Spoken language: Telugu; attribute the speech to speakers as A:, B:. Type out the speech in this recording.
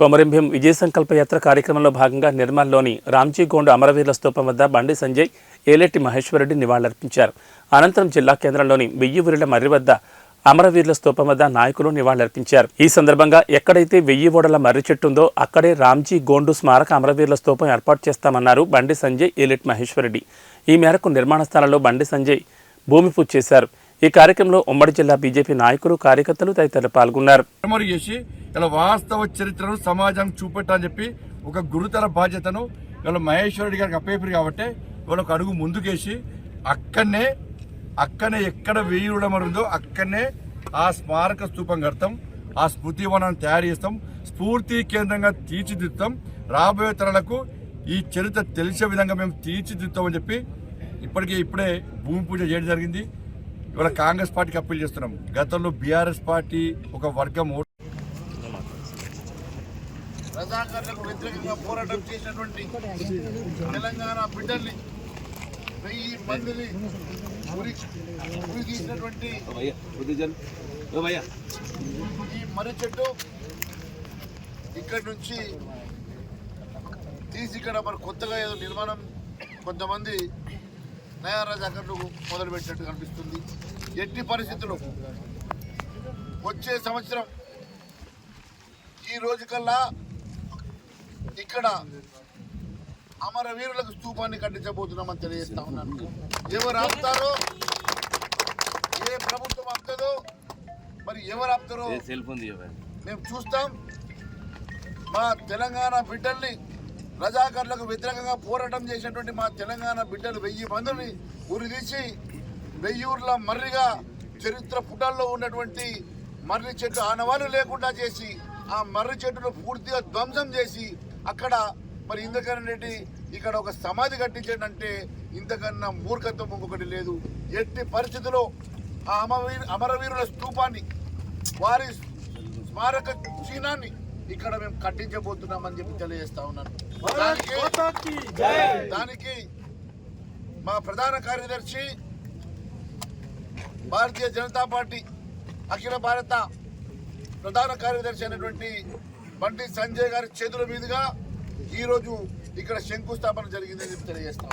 A: కొమరంభీం విజయ సంకల్ప యాత్ర కార్యక్రమంలో భాగంగా నిర్మల్లోని రామ్జీగోండ్ అమరవీరుల స్తూపం వద్ద బండి సంజయ్, ఏలేటి మహేశ్వరరెడ్డి నివాళులర్పించారు. అనంతరం జిల్లా కేంద్రంలోని వెయ్యివూరిల మర్రి వద్ద అమరవీరుల స్తూపం వద్ద నాయకులు నివాళులర్పించారు. ఈ సందర్భంగా ఎక్కడైతే 1000 ఓడల మర్రి చెట్టు ఉందో అక్కడే రామ్జీగోండ్ స్మారక అమరవీరుల స్తూపం ఏర్పాటు చేస్తామన్నారు బండి సంజయ్, ఏలేటి మహేశ్వరరెడ్డి. ఈ మేరకు నిర్మాణ స్థలంలో బండి సంజయ్ భూమి పూజ చేశారు. ఈ కార్యక్రమంలో ఉమ్మడి జిల్లా బీజేపీ నాయకులు, కార్యకర్తలు తదితరులు పాల్గొన్నారు.
B: ఇలా వాస్తవ చరిత్రను సమాజం చూపెట్టాలని చెప్పి ఒక గురుతర బాధ్యతను ఇలా మహేశ్వరరెడ్డి గారికి అప్పేపారు కాబట్టి ఒక అడుగు ముందుకేసి అక్కడనే ఎక్కడ 1000 ఓడల మర్రి ఉందో అక్కడనే ఆ స్మారక స్తూపం కడతాం, ఆ స్మృతి వనాన్ని తయారు చేస్తాం, స్ఫూర్తి కేంద్రంగా తీర్చిదిద్దుతాం, రాబోయే తరాలకు ఈ చరిత్ర తెలిసే విధంగా మేము తీర్చిదిద్దుతామని చెప్పి ఇప్పుడే భూమి పూజ చేయడం జరిగింది. ఇవాళ కాంగ్రెస్ పార్టీకి అప్పీల్ చేస్తున్నాం. గతంలో బీఆర్ఎస్ పార్టీ ఒక వర్గం
C: రజాకార్లకు వ్యతిరేకంగా పోరాటం చేసినటువంటి తెలంగాణ బిడ్డల్ని 1000 మందిని ఉరి తీసినటువంటి ఈ మర్రి చెట్టు ఇక్కడి నుంచి తీసి ఇక్కడ మరి కొత్తగా ఏదో నిర్మాణం కొంతమంది నయా రజాకర్లు మొదలుపెట్టినట్టు కనిపిస్తుంది. ఎట్టి పరిస్థితుల్లో వచ్చే సంవత్సరం ఈ రోజు కల్లా ఇక్కడ అమరవీరులకు స్తూపాన్ని కట్టించబోతున్నామని తెలియజేస్తా ఉన్నాను. ఎవరు ఆపుతారో, ఏ ప్రభుత్వం ఆపుతుందో, మరి ఎవరు ఆపుతారో మేము చూస్తాం. మా తెలంగాణ బిడ్డల్ని రజాకర్లకు వ్యతిరేకంగా పోరాటం చేసినటువంటి మా తెలంగాణ బిడ్డలు 1000 మందిని ఉరిదీసి 1000 ఊర్ల మర్రిగా చరిత్ర పుటల్లో ఉన్నటువంటి మర్రి చెట్టు ఆనవాళ్ళు లేకుండా చేసి ఆ మర్రి చెట్టును పూర్తిగా ధ్వంసం చేసి అక్కడ మరి ఇంద్రకరణ్ రెడ్డి ఇక్కడ ఒక సమాధి కట్టించాడంటే ఇంతకన్నా మూర్ఖత్వం ఇంకొకటి లేదు. ఎట్టి పరిస్థితుల్లో ఆ అమరవీరుల స్తూపాన్ని, వారి స్మారక చిహ్నాన్ని ఇక్కడ మేము కట్టించబోతున్నామని చెప్పి తెలియజేస్తా ఉన్నాను. దానికి మా ప్రధాన కార్యదర్శి, భారతీయ జనతా పార్టీ అఖిల భారత ప్రధాన కార్యదర్శి అయినటువంటి బండి సంజయ్ గారి చేతుల మీదుగా ఈరోజు ఇక్కడ శంకుస్థాపన జరిగిందని తెలియజేస్తాం.